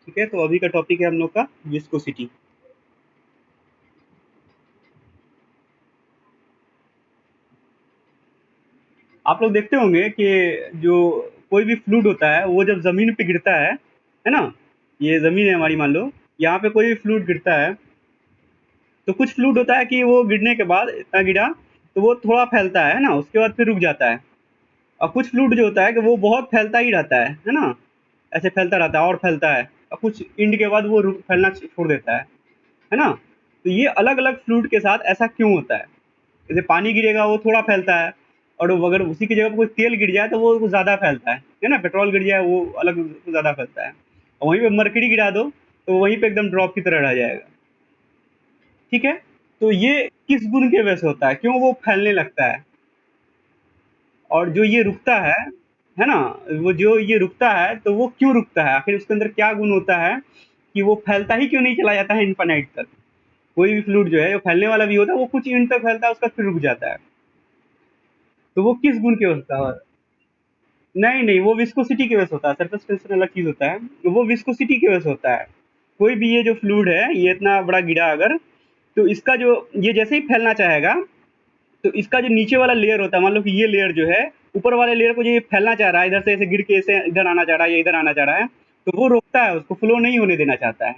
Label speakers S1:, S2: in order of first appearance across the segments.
S1: ठीक है, तो अभी का टॉपिक है हम लोग का विस्कोसिटी। आप लोग देखते होंगे कि जो कोई भी फ्लूइड होता है वो जब ज़मीन पे गिरता है ना? ये ज़मीन है हमारी, मान लो, यहाँ पे कोई भी फ्लूइड गिरता है, तो कुछ फ्लूइड होता है कि वो गिरने के बाद इतना गिरा, तो वो थोड़ा फैलता है ना? उसके बाद फिर रुक जाता है। और कुछ फ्लूइड जो होता है कि वो बहुत फैलता ही रहता है ना? ऐसे फैलता रहता है और फैलता है, और कुछ एंड के बाद वो रुक फैलना छोड़ देता है ना? तो ये अलग-अलग फ्लूइड के साथ ऐसा क्यों होता है? जैसे पानी गिरेगा वो थोड़ा फैलता है, और वो अगर उसी की जगह पे कोई तेल गिर जाए तो वो ज़्यादा फैलता है ना? पेट्रोल गिर जाए वो अलग ज़्यादा फैलता है, और वहीं पे मरकरी गिरा दो तो वहीं पे एकदम ड्रॉप की तरह रह जाएगा। ठीक है, तो ये किस गुण की वजह से होता है, क्यों वो फैलने लगता है? और जो ये रुकता है ना? वो जो ये रुकता है तो वो क्यों रुकता है, आखिर उसके अंदर क्या गुण होता है कि वो फैलता ही क्यों नहीं चला जाता है इनफाइनाइट तक? कोई भी फ्लूइड जो है वो फैलने वाला भी होता है, वो कुछ एंड तक फैलता है, उसका फिर रुक जाता है। तो वो किस गुण की वजह से होता है? नहीं, नहीं, वो विस्कोसिटी की वजह से होता है, सरफेस टेंशन अलग चीज़ होता है, वो विस्कोसिटी की वजह से होता है। कोई भी ये जो फ्लूइड है, ये इतना बड़ा गिरा अगर, तो इसका जो ये जैसे ही फैलना चाहेगा, तो इसका जो नीचे वाला लेयर होता है, मान लो कि ये लेयर जो है, ऊपर वाले लेयर को जो ये फैलना चाह रहा है, इधर से ऐसे गिर के ऐसे इधर आना चाह रहा है या इधर आना चाह रहा है, तो वो रोकता है, उसको फ्लो नहीं होने देना चाहता है।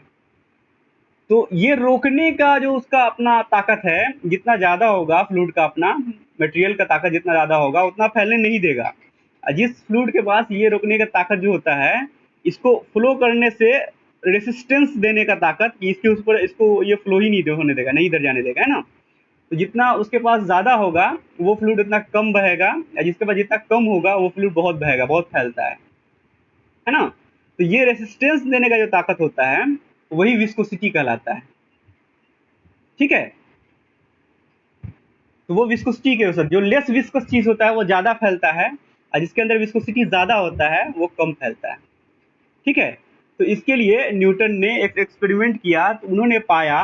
S1: तो ये रोकने का जो उसका अपना ताकत है, जितना ज़्यादा होगा फ्लूइड का अपना, मटेरियल का ताकत जितना ज़्यादा होगा, उतना फैलने नहीं देगा। जिस फ्लूइड के पास ये रोकने का ताकत जो होता है, इसको फ्लो करने से रेसिस्टेंस देने का ताकत, कि इसके ऊपर इसको ये फ्लो ही नहीं होने देगा, नहीं इधर जाने देगा, है ना? तो जितना उसके पास ज़्यादा होगा, वो फ्लूइड उतना कम बहेगा, या जिसके पास जितना कम होगा, वो फ्लूइड बहुत बहेगा, बहुत फैलता है ना? तो ये रेसिस्टेंस देने का जो ताकत होता है, वही विस्कोसिटी कहलाता है। ठीक है? तो वो विस्कोसिटी के अनुसार जो लेस विस्कस चीज़ होता है वो ज़्यादा फैलता है, और जिसके अंदर विस्कोसिटी ज़्यादा होता है वो कम फैलता है। ठीक है? तो इसके लिए न्यूटन ने एक एक्सपेरिमेंट किया, तो उन्होंने पाया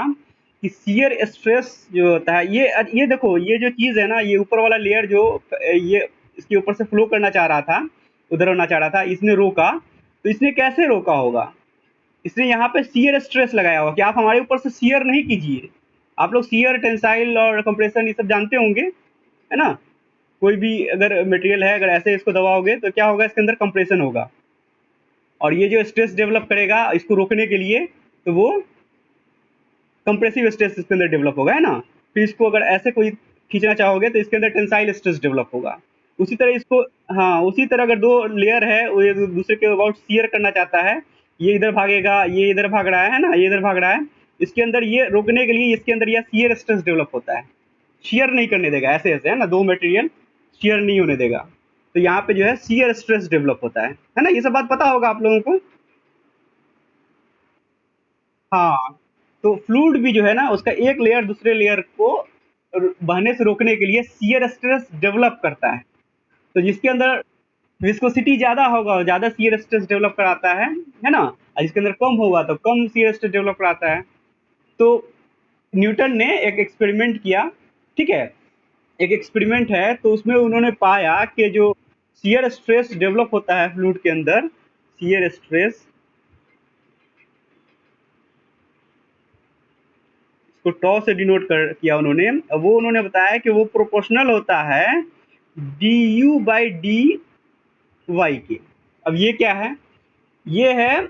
S1: कि शियर स्ट्रेस जो होता है, ये देखो, ये जो चीज़ है ना, ये ऊपर वाला लेयर जो ये इसके ऊपर से फ्लो करना चाह रहा था, उधर होना चाह रहा था, इसने रोका। तो इसने कैसे रोका होगा? इसने यहाँ पे शियर स्ट्रेस लगाया होगा कि आप हमारे ऊपर से शियर नहीं कीजिए। आप लोग शियर, टेंसाइल और कंप्रेशन ये सब जानते होंगे, है ना? कोई भी अगर मटेरियल है, अगर ऐसे इसको दबाओगे तो क्या होगा, इसके अंदर कंप्रेशन होगा, और ये जो स्ट्रेस डेवलप करेगा इसको रोकने के लिए, तो वो कंप्रेसिव स्ट्रेस इसके अंदर डेवलप होगा, है ना? फिर इसको अगर ऐसे कोई खींचना चाहोगे तो इसके अंदर टेंसाइल स्ट्रेस डेवलप होगा। उसी तरह इसको, हाँ, उसी तरह अगर दो लेयर है, वो एक दूसरे के अबाउट शियर करना चाहता है, ये इधर भागेगा, ये इधर भाग रहा है ना, ये इधर भाग रहा है, इसके अंदर ये रोकने के लिए इसके अंदर यह शियर स्ट्रेस डेवलप होता है, शियर नहीं करने देगा, ऐसे ऐसे, है ना? दो मटेरियल शियर नहीं होने देगा, तो यहाँ पे जो है शियर स्ट्रेस डेवलप होता है ना? ये सब बात पता होगा आप लोगों को। हाँ, तो फ्लूइड भी जो है ना, उसका एक लेयर दूसरे लेयर को बहने से रोकने के लिए शियर स्ट्रेस डेवलप करता है। तो जिसके अंदर विस्कोसिटी ज़्यादा होगा, वो ज़्यादा शियर स्ट्रेस डेवलप कराता है ना? और जिसके अंदर कम होगा तो कम शियर स्ट्रेस डेवलप कराता है। तो न्यूटन ने एक एक्सपेरिमेंट किया, ठीक है? एक एक्सपेरिमेंट है, तो उसमें उन्होंने पाया कि जो शियर स्ट्रेस डेवलप होता है फ्लूइड के अंदर, शियर स्ट्रेस, इसको टॉ से डिनोट कर किया उन्होंने। वो उन्होंने बताया कि वो प्रोपोर्शनल होता है D U by D Y के। अब ये क्या है? ये है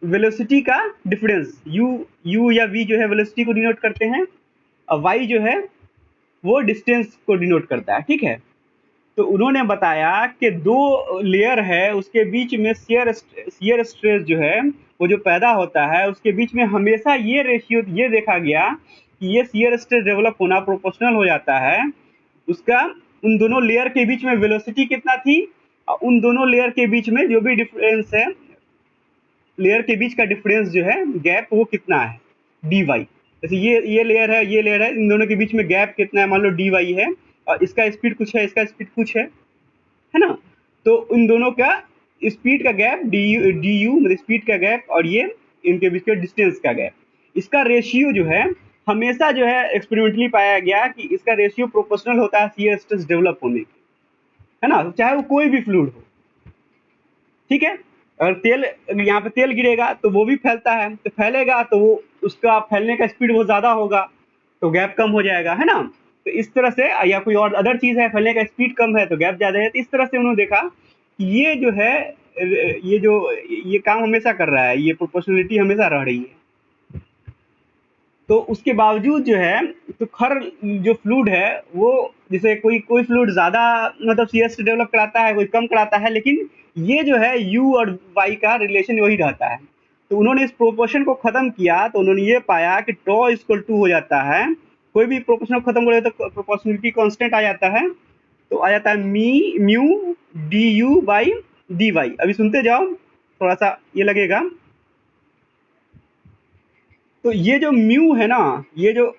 S1: वेलोसिटी का डिफरेंस। यू यू या वी जो है वेलोसिटी को डिनोट करते हैं, और वाई जो है वो डिस्टेंस को डिनोट करता है। ठीक है? तो उन्होंने बताया कि दो लेयर है, उसके बीच में शियर स्ट्रेस जो है, वो जो पैदा होता है, उसके बीच में हमेशा ये रेशियो ये देखा गया कि ये शियर स्ट्रेस डेवलप होना प्रोपोर्शनल हो जाता है उसका उन दोनों लेयर के बीच में वेलोसिटी कितना थी, और उन दोनों लेयर के बीच में जो भी डिफरेंस है, लेयर के बीच का डिफरेंस जो है, गैप, वो कितना है, डी वाई। जैसे ये लेयर है, ये लेयर है, इन दोनों के बीच में गैप कितना है, मान लो डी वाई है, और इसका स्पीड कुछ है, इसका स्पीड कुछ है ना? तो इन दोनों का स्पीड का गैप, डी यू मतलब स्पीड का गैप, और ये इनके बीच के डिस्टेंस का गैप, इसका रेशियो जो है, हमेशा जो है एक्सपेरिमेंटली पाया गया कि इसका रेशियो प्रोपोर्शनल होता है शियर स्ट्रेस डेवलप होने के, है ना? तो चाहे वो कोई भी फ्लूइड हो। ठीक है? अगर तेल, यहाँ पे तेल गिरेगा तो वो भी फैलता है, तो फैलेगा तो वो उसका फैलने का स्पीड बहुत ज़्यादा होगा, तो गैप कम हो जाएगा, है ना? तो इस तरह से, या कोई और अदर चीज़ है, फैलने का स्पीड कम है तो गैप ज़्यादा है, तो इस तरह से उन्होंने देखा कि ये जो है, ये जो ये काम हमेशा कर रहा है, ये प्रोपोर्शनलिटी हमेशा रह रही है। तो उसके बावजूद जो है, तो हर जो फ्लूइड है वो, जैसे कोई कोई फ्लूइड ज़्यादा मतलब सीएस डेवलप कराता है, कोई कम कराता है, लेकिन ये जो है यू और वाई का रिलेशन वही रहता है। तो उन्होंने इस प्रोपोर्शन को ख़त्म किया, तो उन्होंने ये पाया कि टॉ इक्वल टू हो जाता है, कोई भी प्रोपोर्शन को ख़त्म करें तो प्रोपोर्शनलिटी कांस्टेंट आ जाता है, तो आ जाता है mu D U by D Y. अभी सुनते जाओ, थोड़ा सा ये लगेगा। तो ये जो म्यू है ना, ये जो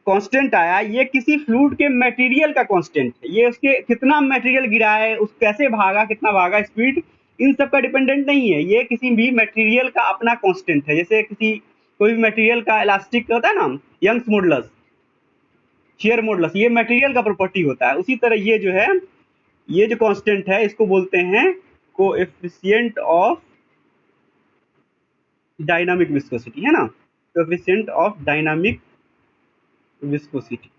S1: कांस्टेंट आया, ये किसी फ्लूइड के मटेरियल का कांस्टेंट है, ये उसके कितना मटेरियल गिरा है, उस कैसे भागा, कितना भागा, स्पीड, इन सब का डिपेंडेंट नहीं है, ये किसी भी मटेरियल का अपना कांस्टेंट है। जैसे किसी कोई भी मटेरियल का इलास्टिक होता है ना, यंग्स मॉडुलस, शेयर मॉडुलस, ये मटेरियल का प्रॉपर्टी होता है। उसी तरह ये जो है, ये जो कांस्टेंट है, इसको बोलते हैं कोएफिशिएंट ऑफ डायनामिक विस्कोसिटी, है ना? कोएफिशिएंट ऑफ डायनामिक विस्कोसिटी,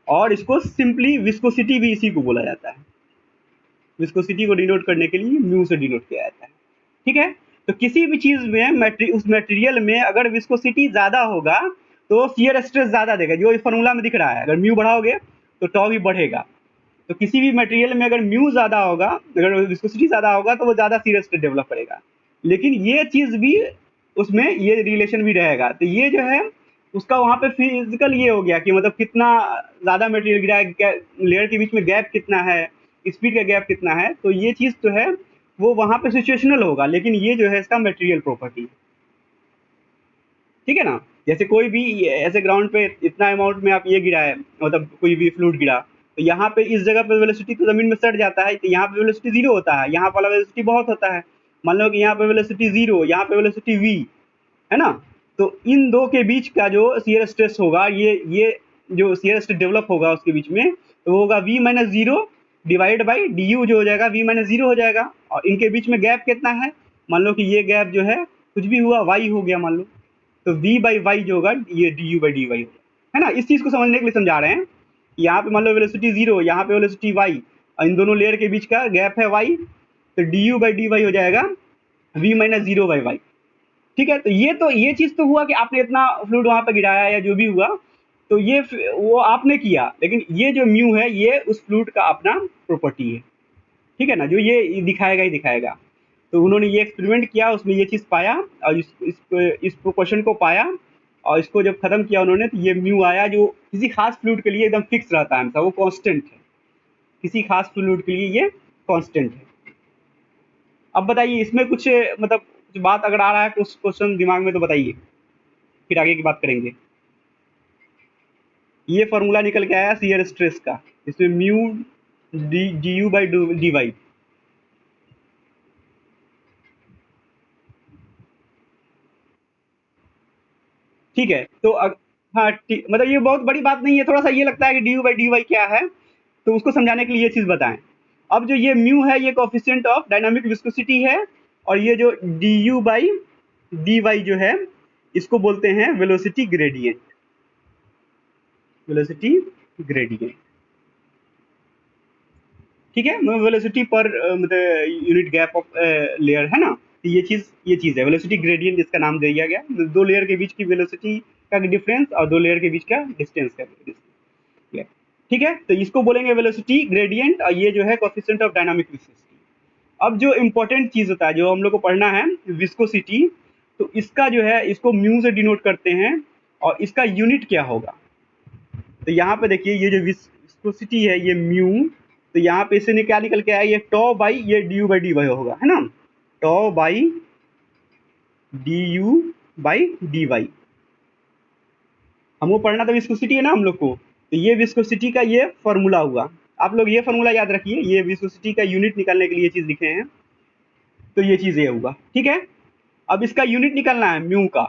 S1: और इसको सिंपली विस्कोसिटी भी इसी को बोला जाता है। विस्कोसिटी को डिनोट करने के लिए म्यू से डिनोट किया जाता है। ठीक है? तो किसी भी चीज में उस मटेरियल में अगर विस्कोसिटी ज्यादा होगा तो शियर स्ट्रेस ज्यादा देगा, जो इस फॉर्मूला में दिख रहा है। अगर म्यू बढ़ाओगे तो टॉ भी बढ़ेगा। तो किसी भी मटेरियल में अगर म्यू ज्यादा होगा, अगर विस्कोसिटी ज्यादा होगा, तो वो ज्यादा शियर स्ट्रेस डेवलप करेगा। लेकिन ये चीज भी, उसमें ये रिलेशन भी रहेगा। तो ये जो है उसका वहाँ पे फिजिकल ये हो गया कि मतलब कितना ज्यादा मटेरियल गिरा है, लेयर के बीच में गैप कितना है, स्पीड का गैप कितना है। तो ये चीज जो है वो वहाँ पे सिचुएशनल होगा, लेकिन ये जो है इसका मटेरियल प्रॉपर्टी। ठीक है ना? जैसे कोई भी ऐसे ग्राउंड पे इतना अमाउंट में आप ये गिरा है, मतलब कोई भी फ्लूइड गिरा, तो यहाँ पे इस जगह पे वेलोसिटी तो जमीन में सट जाता है, तो यहाँ पे वेलोसिटी जीरो होता है, यहाँ वाला वेलोसिटी बहुत होता है। मान लो कि यहाँ पे वेलोसिटी जीरो, यहाँ पे वेलोसिटी वी, है ना? तो इन दो के बीच का जो शियर स्ट्रेस होगा, ये जो शियर स्ट्रेस डेवलप होगा उसके बीच में, तो वो होगा V minus zero divide by D U, जो हो जाएगा वी माइनस जीरो हो जाएगा। और इनके बीच में गैप कितना है? मान लो कि ये गैप जो है कुछ भी हुआ, वाई हो गया मान लो, तो v बाई वाई जो होगा ये D U by D Y होगा, है ना? इस चीज को समझने के लिए समझा रहे हैं। यहाँ पे मान लो वेलोसिटी जीरो, यहाँ पे वेलोसिटी वाई, और इन दोनों लेयर के बीच का गैप है वाई, तो D U by D Y हो जाएगा v minus zero by Y. ठीक है? तो ये चीज तो हुआ कि आपने इतना फ्लूइड वहां पर गिराया या जो भी हुआ, तो ये वो आपने किया, लेकिन ये जो म्यू है ये उस फ्लूइड का अपना प्रॉपर्टी है। ठीक है ना? जो ये दिखाएगा ही दिखाएगा। तो उन्होंने ये एक्सपेरिमेंट किया, उसमें ये चीज़ पाया, और इस प्रोपोर्शन को पाया, और इसको जब खत्म किया उन्होंने, तो ये म्यू आया, जो किसी खास फ्लूइड के लिए एकदम फिक्स रहता है हमेशा, वो कांस्टेंट है। किसी खास फ्लूइड के लिए ये कांस्टेंट है। अब बताइए इसमें कुछ मतलब कुछ बात अगर आ रहा है, कुछ क्वेश्चन दिमाग में, तो बताइए, फिर आगे की बात करेंगे। ये फॉर्मूला निकल के आया शियर स्ट्रेस का, इसमें mu D U by D Y. ठीक है? तो हाँ, मतलब ये बहुत बड़ी बात नहीं है, थोड़ा सा ये लगता है कि D U by D Y क्या है, तो उसको समझाने के लिए ये चीज़ बताएं। अब जो ये म्यू है, ये कोफिशिएंट ऑफ डायनामिक विस्कोसिटी है, और ये जो D U by D Y जो है, इसको बोलते हैं वेलोसिटी ग्रेडियंट। Velocity gradient. ठीक है? वेलोसिटी पर मतलब यूनिट गैप ऑफ लेयर, है ना? तो ये चीज़ है वेलोसिटी ग्रेडियंट, इसका नाम दिया गया। दो लेयर के बीच की वेलोसिटी का डिफरेंस और दो लेयर के बीच का डिस्टेंस का डिफरेंस। ठीक है? तो इसको बोलेंगे वेलोसिटी ग्रेडियंट, और ये जो है कोफिशिएंट ऑफ डायनामिक विस्कोसिटी। अब जो इम्पोर्टेंट चीज़ होता है, जो हम लोग को पढ़ना है, विस्कोसिटी, तो इसका जो है, इसको म्यू से डिनोट करते हैं, और इसका यूनिट क्या होगा? तो यहाँ पे देखिए, ये जो विस्कोसिटी है, ये म्यू, तो यहाँ पे इससे क्या निकल के आया, ये टॉ बाई ये D U by D Y होगा, है ना? Tau by D U by D Y. हमको पढ़ना तो विस्कोसिटी है ना हम लोग को, तो ये विस्कोसिटी का ये फॉर्मूला हुआ। आप लोग ये फॉर्मूला याद रखिए, ये विस्कोसिटी का यूनिट निकालने के लिए ये चीज़ लिखे हैं, तो ये चीज़ ये हुआ। ठीक है? अब इसका यूनिट निकालना है म्यू का,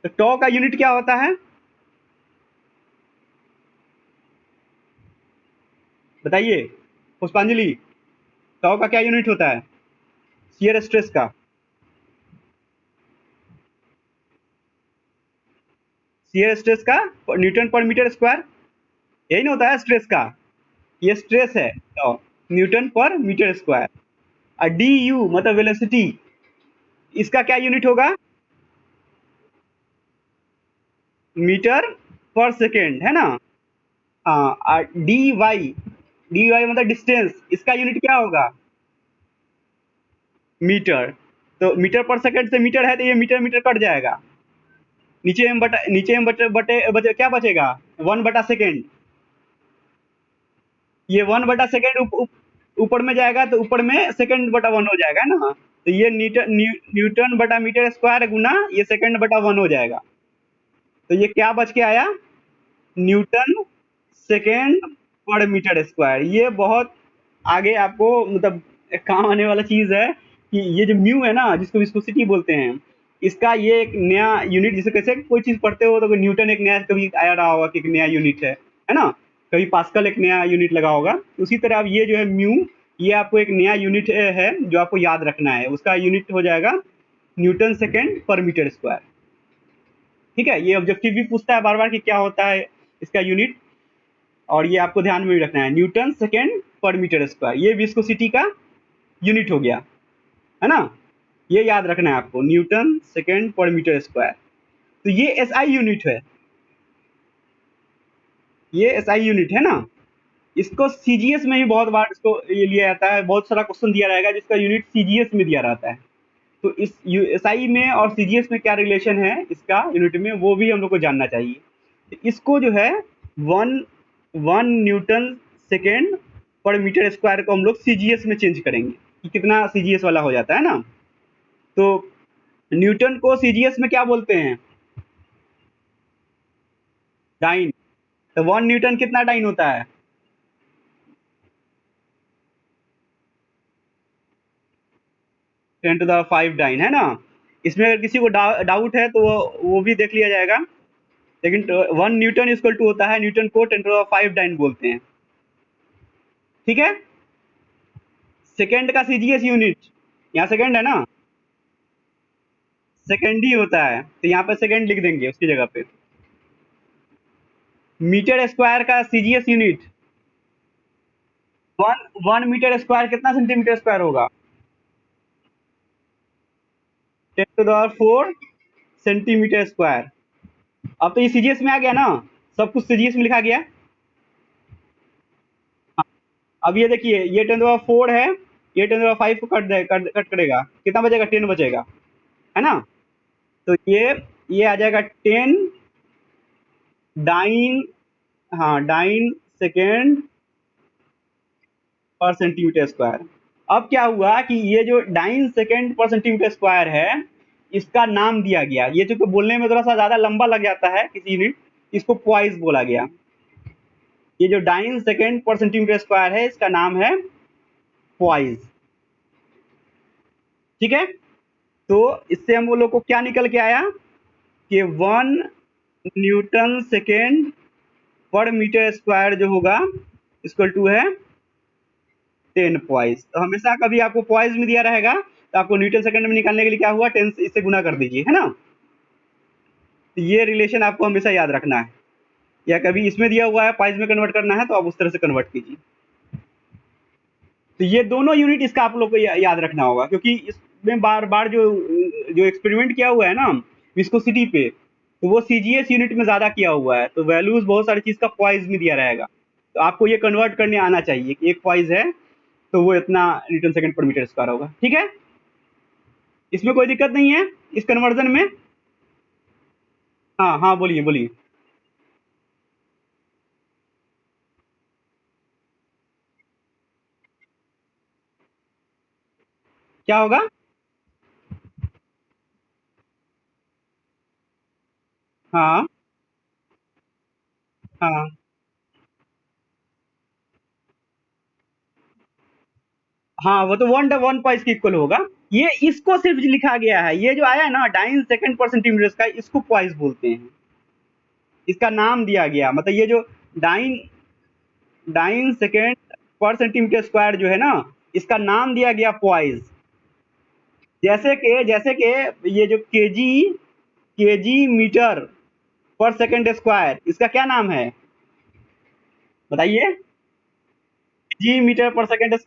S1: तो टॉ का यूनिट क्या होता है बताइए पुष्पांजलि? टॉ का क्या यूनिट होता है? शियर स्ट्रेस का, शियर स्ट्रेस का न्यूटन पर मीटर स्क्वायर, यही ना होता है स्ट्रेस का, ये स्ट्रेस है तो न्यूटन पर मीटर स्क्वायर। और डी यू मतलब वेलोसिटी, इसका क्या यूनिट होगा, मीटर पर सेकेंड, है ना। हाँ, और डी वाई मतलब डिस्टेंस, इसका यूनिट क्या होगा, मीटर। तो मीटर पर सेकंड से मीटर है तो ये मीटर मीटर कट जाएगा, नीचे में बचे क्या बचेगा, 1/सेकेंड। ये 1/सेकेंड ऊपर में जाएगा तो ऊपर में सेकंड बटा वन हो जाएगा ना। तो ये न्यूटन बटा मीटर स्क्वायर गुना ये सेकंड बटा वन हो जाएगा। तो ये क्या बच के आया, न्यूटन सेकेंड पर मीटर स्क्वायर। ये बहुत आगे आपको मतलब काम आने वाला चीज है कि ये जो म्यू है ना, जिसको विस्कोसिटी बोलते हैं, इसका ये एक नया यूनिट, जिसे कैसे कोई चीज पढ़ते हो तो न्यूटन एक नया कभी आया रहा होगा कि एक नया यूनिट है ना, कभी पास्कल एक नया यूनिट लगा होगा। उसी तरह अब ये जो है म्यू, ये आपको एक नया यूनिट है जो आपको याद रखना है, उसका यूनिट हो जाएगा न्यूटन सेकेंड पर मीटर स्क्वायर। ठीक है, ये ऑब्जेक्टिव भी पूछता है बार बार कि क्या होता है इसका यूनिट, और ये आपको ध्यान में भी रखना है, न्यूटन सेकेंड पर मीटर स्क्वायर, ये विस्कोसिटी का यूनिट हो गया, है ना। ये याद रखना है आपको, न्यूटन सेकेंड पर मीटर स्क्वायर। तो ये एसआई यूनिट है, ये एसआई यूनिट है ना। इसको सीजीएस में भी बहुत बार इसको ये लिया जाता है, बहुत सारा क्वेश्चन दिया रहेगा जिसका यूनिट सीजीएस में दिया रहता है। तो इस एसआई में और सीजीएस में क्या रिलेशन है इसका यूनिट में, वो भी हम लोग को जानना चाहिए। तो इसको जो है वन वन न्यूटन सेकेंड पर मीटर स्क्वायर को हम लोग सीजीएस में चेंज करेंगे कि कितना सीजीएस वाला हो जाता है ना। तो न्यूटन को सीजीएस में क्या बोलते हैं, डाइन। तो 1 न्यूटन कितना डाइन होता है, 10⁵ डाइन, है ना। इसमें अगर किसी को डाउट है तो वो भी देख लिया जाएगा। लेकिन 1 न्यूटन इक्वल टू होता है, न्यूटन को 10⁵ डाइन बोलते हैं। ठीक है, सेकेंड का सीजीएस यूनिट, यहाँ सेकेंड है ना, सेकेंड ही होता है, तो यहाँ पे सेकेंड लिख देंगे उसकी जगह पे। मीटर स्क्वायर का CGS unit, one metre square कितना सेंटीमीटर स्क्वायर होगा, 10⁴ सेंटीमीटर स्क्वायर। अब तो ये सीजीएस में आ गया ना, सब कुछ सीजीएस में लिखा गया। अब ये देखिए, ये 10⁴ है, ये 10⁵ को कट करेगा, कितना बचेगा, 10 बचेगा, है ना। तो ये आ जाएगा 10 डाइन, हाँ डाइन सेकेंड पर सेंटीमीटर स्क्वायर। अब क्या हुआ कि ये जो डाइन सेकेंड पर सेंटीमीटर स्क्वायर है, इसका नाम दिया गया, ये जो बोलने में थोड़ा सा ज्यादा लंबा लग जाता है किसी यूनिट, इसको पॉइस बोला गया। ये जो डाइन सेकेंड पर सेंटीमीटर स्क्वायर है, इसका नाम है पॉइस। ठीक है, तो इससे हम लोग को क्या निकल के आया कि 1 न्यूटन सेकेंड पर मीटर स्क्वायर जो होगा इक्वल टू है 10 पॉइस। तो हमेशा कभी आपको पॉइस में दिया रहेगा तो आपको न्यूटन सेकेंड में निकालने के लिए क्या हुआ, 10 से इससे गुना कर दीजिए, है ना। तो ये रिलेशन आपको हमेशा याद रखना है, या कभी इसमें दिया हुआ है पॉइस में कन्वर्ट करना है तो आप उस तरह से कन्वर्ट कीजिए। तो ये दोनों यूनिट इसका आप लोग को याद रखना होगा, क्योंकि इसमें बार बार जो जो एक्सपेरिमेंट किया हुआ है ना विस्कोसिटी पे, तो वो सीजीएस यूनिट में ज्यादा किया हुआ है, तो वैल्यूज बहुत सारी चीज का पॉइस में दिया रहेगा। तो आपको ये कन्वर्ट करने आना चाहिए कि एक पॉइस है तो वो इतना न्यूटन सेकंड पर मीटर स्क्वायर होगा। ठीक है, इसमें कोई दिक्कत नहीं है इस कन्वर्जन में। हाँ हाँ, बोलिए बोलिए। क्या होगा, हाँ हाँ हाँ, वो तो वन वन पॉइस के इक्वल होगा। ये इसको सिर्फ लिखा गया है, ये जो आया है ना डाइन सेकंड पर सेंटीमीटर का, इसको पॉइस बोलते हैं, इसका नाम दिया गया। मतलब ये जो डाइन डाइन सेकेंड पर सेंटीमीटर स्क्वायर जो है ना, इसका नाम दिया गया पॉइस। जैसे कि ये जो KG metre per second square, इसका क्या नाम है बताइए? केजी मीटर पर सेकंड,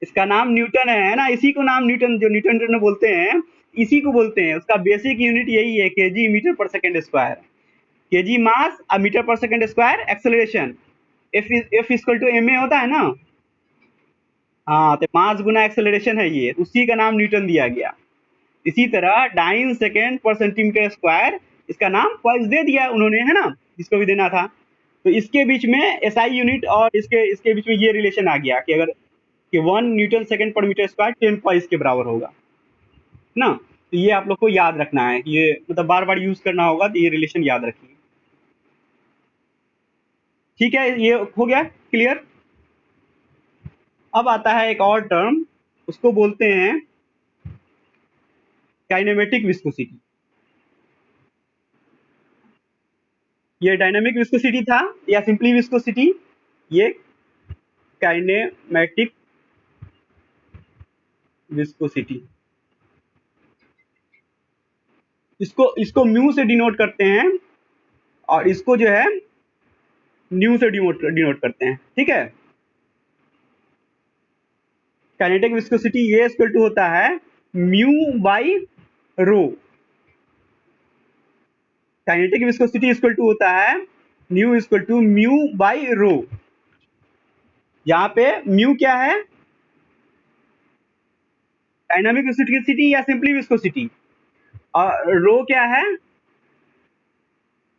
S1: इसका नाम न्यूटन है ना? इसी को नाम न्यूटन, जो न्यूटन बोलते हैं, इसी को बोलते हैं। उसका बेसिक यूनिट यही है, KG metre per second square. KG mass और metre per second square acceleration. F equal to M A होता है ना? हाँ, तो मास गुना एक्सेलरेशन है ये, उसी का नाम न्यूटन दिया गया। इसी तरह डाइन सेकेंड पर सेंटीमीटर स्क्वायर, इसका नाम पल्स दे दिया उन्होंने, है ना? जिसको भी देना था। तो इसके बीच में एसआई यूनिट और इसके इसके बीच में ये रिलेशन आ गया कि अगर कि 1 न्यूटन सेकेंड पर मीटर स्क्वायर 10 पल्स के बराबर होगा ना। तो ये आप लोग को याद रखना है, ये मतलब बार बार यूज करना होगा, तो ये रिलेशन याद रखिए। ठीक है, ये हो गया क्लियर। अब आता है एक और टर्म, उसको बोलते हैं काइनेमेटिक विस्कोसिटी। ये डायनामिक विस्कोसिटी था या सिंपली विस्कोसिटी, ये काइनेमेटिक विस्कोसिटी। इसको इसको म्यू से डिनोट करते हैं, और इसको जो है न्यू से डिनोट करते हैं। ठीक है, काइनेटिक विस्कोसिटी ये इक्वल टू होता है mu by rho. Kinetic viscosity equal to होता है nu equal to mu by rho. यहाँ पे म्यू क्या है? डायनामिक विस्कोसिटी या सिंपली विस्कोसिटी, और रो क्या है?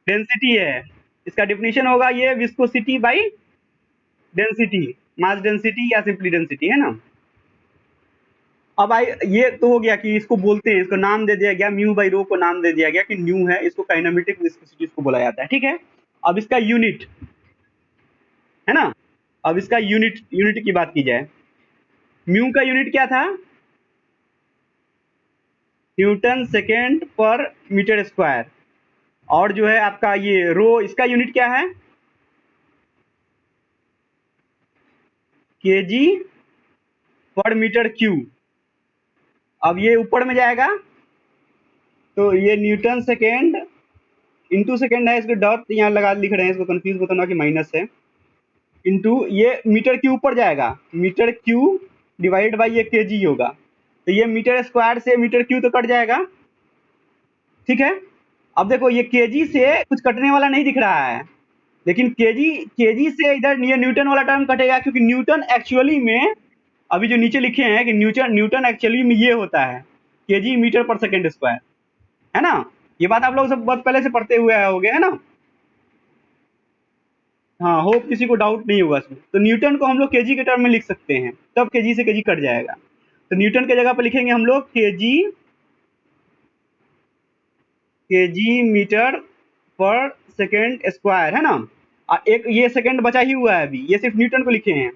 S1: डेंसिटी है। इसका डिफिनीशन होगा ये viscosity by density, mass density या सिंपली डेंसिटी, है ना? अब आई, ये तो हो गया कि इसको बोलते हैं, इसको नाम दे दिया गया, म्यू बाई रो को नाम दे दिया गया कि न्यू है, इसको काइनेमेटिक विस्कोसिटी इसको बोला जाता है। ठीक है, अब इसका यूनिट है ना, अब इसका यूनिट की बात की जाए। म्यू का यूनिट क्या था? न्यूटन सेकेंड पर मीटर स्क्वायर। और जो है आपका ये रो, इसका यूनिट क्या है? केजी पर मीटर क्यूब। अब ये ऊपर में जाएगा तो ये न्यूटन सेकेंड इंटू सेकेंड है, इसको डॉट यहाँ लगा लिख रहे हैं, इसको कंफ्यूज बताना कि माइनस है, इंटू ये मीटर क्यूब ऊपर जाएगा, मीटर क्यूब डिवाइड बाई ये केजी होगा। तो ये मीटर स्क्वायर से मीटर क्यूब तो कट जाएगा। ठीक है, अब देखो ये केजी से कुछ कटने वाला नहीं दिख रहा है, लेकिन केजी से इधर ये न्यूटन वाला टर्म कटेगा, क्योंकि न्यूटन एक्चुअली में अभी जो नीचे लिखे हैं कि न्यूटन एक्चुअली में ये होता है केजी मीटर पर सेकेंड स्क्वायर, है ना? ये बात आप लोग सब बहुत पहले से पढ़ते हुए आए होंगे, है ना? हाँ, होप किसी को डाउट नहीं होगा इसमें। तो न्यूटन को हम लोग केजी के टर्म में लिख सकते हैं, तब केजी से केजी कट जाएगा। तो न्यूटन के जगह पर लिखेंगे हम लोग केजी मीटर पर सेकेंड स्क्वायर, है ना? और एक ये सेकेंड बचा ही हुआ है अभी, ये सिर्फ न्यूटन को लिखे हैं।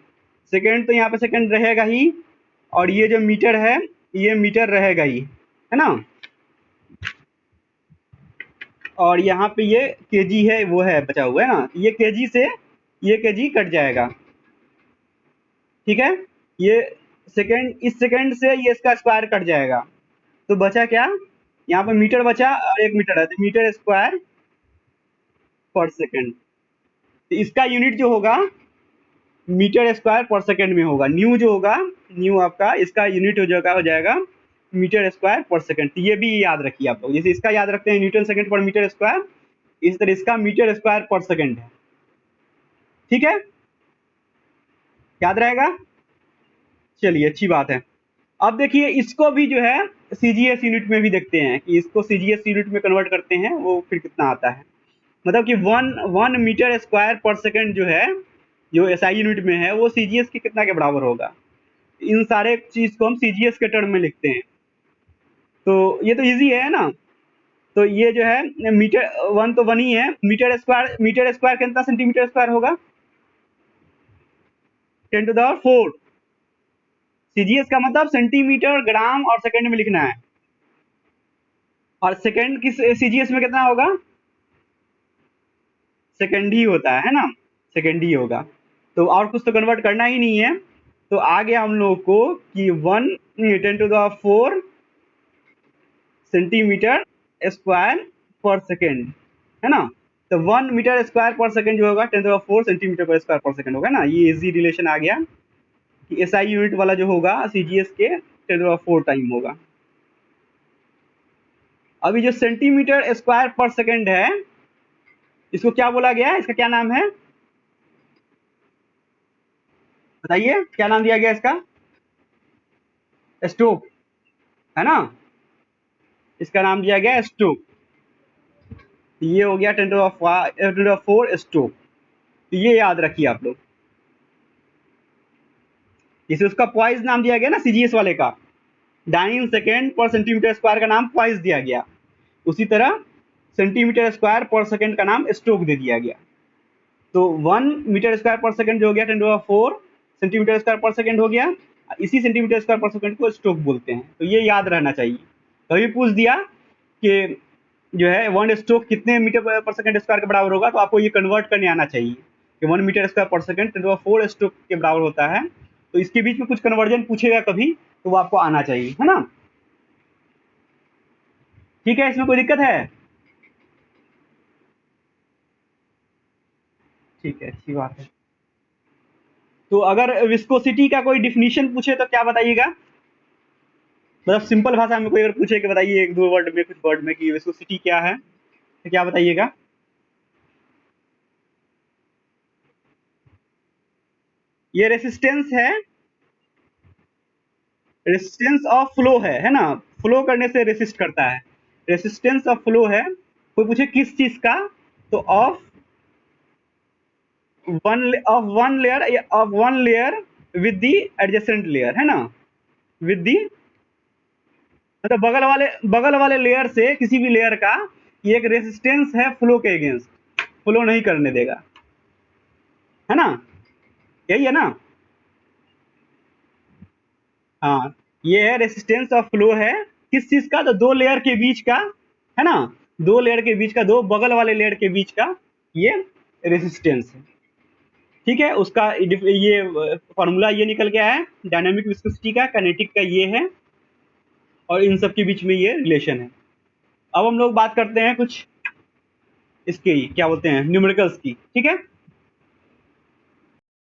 S1: सेकेंड तो यहाँ पे सेकेंड रहेगा ही, और ये जो मीटर है ये मीटर रहेगा ही, है ना? और यहाँ पे ये केजी है, वो है बचा हुआ, है ना? ये केजी से ये केजी कट जाएगा। ठीक है, ये सेकेंड, इस सेकेंड से ये इसका स्क्वायर कट जाएगा, तो बचा क्या? यहाँ पे मीटर बचा और एक मीटर है, तो मीटर स्क्वायर पर सेकेंड। तो इसका यूनिट जो होगा मीटर स्क्वायर पर सेकेंड में होगा। न्यू जो होगा, न्यू आपका इसका यूनिट हो जाएगा मीटर स्क्वायर पर सेकेंड। तो ये भी याद रखिए आप लोग, जैसे इसका याद रखते हैं न्यूटन सेकेंड पर मीटर स्क्वायर, इस तरह इसका मीटर स्क्वायर पर सेकेंड है। ठीक है, याद रहेगा? चलिए, अच्छी बात है। अब देखिए इसको भी जो है सीजीएस यूनिट में भी देखते हैं कि इसको सीजीएस यूनिट में कन्वर्ट करते हैं, वो फिर कितना आता है। मतलब कि वन मीटर स्क्वायर पर सेकेंड जो है, जो एसआई यूनिट में है, वो सीजीएस के कितना के बराबर होगा। इन सारे चीज को हम सीजीएस के टर्म में लिखते हैं। तो ये तो इजी है ना? तो ये जो है मीटर वन तो वन ही है, मीटर स्क्वायर कितना सेंटीमीटर स्क्वायर होगा? 10⁴। सीजीएस का मतलब सेंटीमीटर, ग्राम और सेकंड में लिखना है। और सेकंड किस सीजीएस में कितना होगा? सेकंड ही होता है ना? सेकंड ही होगा। तो और कुछ तो कन्वर्ट करना ही नहीं है। तो आ गया हम लोग को कि 1 × 10⁴ सेंटीमीटर स्क्वायर पर सेकेंड, है ना। तो 1 मीटर स्क्वायर पर सेकेंड जो होगा 10⁴ सेंटीमीटर पर स्क्वायर पर सेकेंड होगा ना। ये इजी रिलेशन आ गया कि एसआई यूनिट वाला जो होगा सीजीएस के 10⁴ टाइम होगा। अभी जो सेंटीमीटर स्क्वायर पर सेकेंड है, इसको क्या बोला गया है, इसका क्या नाम है बताइए, क्या नाम दिया गया इसका? स्टोक, है ना। इसका नाम दिया गया स्टोक। ये हो गया 10⁴ स्टोक। तो ये याद रखिए आप लोग। जैसे उसका पॉइज नाम दिया गया ना सीजीएस वाले का, डाइन सेकेंड पर सेंटीमीटर स्क्वायर का नाम पॉइज दिया गया, उसी तरह सेंटीमीटर स्क्वायर पर सेकेंड का नाम स्टोक दे दिया गया। तो 1 मीटर स्क्वायर पर सेकेंड जो हो गया 10⁴ सेंटीमीटर स्क्वायर पर सेकेंड हो गया। इसी सेंटीमीटर स्क्वायर पर सेकेंड को स्टोक बोलते हैं। तो ये याद रहना चाहिए। कभी पूछ दिया कि जो है 1 स्टोक कितने मीटर पर सेकेंड स्क्वायर के बराबर होगा, तो आपको ये कन्वर्ट करने आना चाहिए कि 1 मीटर स्क्वायर पर सेकेंड 10⁴ स्टोक के बराबर होता है। तो इसके बीच में कुछ कन्वर्जन पूछेगा कभी, तो वो आपको आना चाहिए, है ना। ठीक है, इसमें कोई दिक्कत है? ठीक है, अच्छी बात है। तो अगर विस्कोसिटी का कोई डिफिनीशन पूछे तो क्या बताइएगा? मतलब सिंपल भाषा में कोई अगर पूछे कि बताइए 1-2 वर्ड में, कुछ वर्ड में कि विस्कोसिटी क्या है, तो क्या बताइएगा? ये रेसिस्टेंस है, रेसिस्टेंस ऑफ फ्लो है ना। फ्लो करने से रेसिस्ट करता है, रेसिस्टेंस ऑफ फ्लो है। कोई पूछे किस चीज का, तो of one layer with the adjacent layer, है ना। विद दी मतलब बगल वाले लेयर से किसी भी लेयर का ये एक रेसिस्टेंस है फ्लो के अगेंस्ट, फ्लो नहीं करने देगा, है ना। यही है ना। हाँ, ये है रेसिस्टेंस ऑफ फ्लो है। किस चीज का, तो दो लेयर के बीच का, है ना। दो लेयर के बीच का, दो बगल वाले लेयर के बीच का ये रेसिस्टेंस है। ठीक है, उसका ये फॉर्मूला ये निकल गया है डायनामिक विस्कोसिटी का, काइनेटिक का ये है, और इन सब के बीच में ये रिलेशन है। अब हम लोग बात करते हैं कुछ इसके ही क्या बोलते हैं न्यूमेरिकल्स की। ठीक है,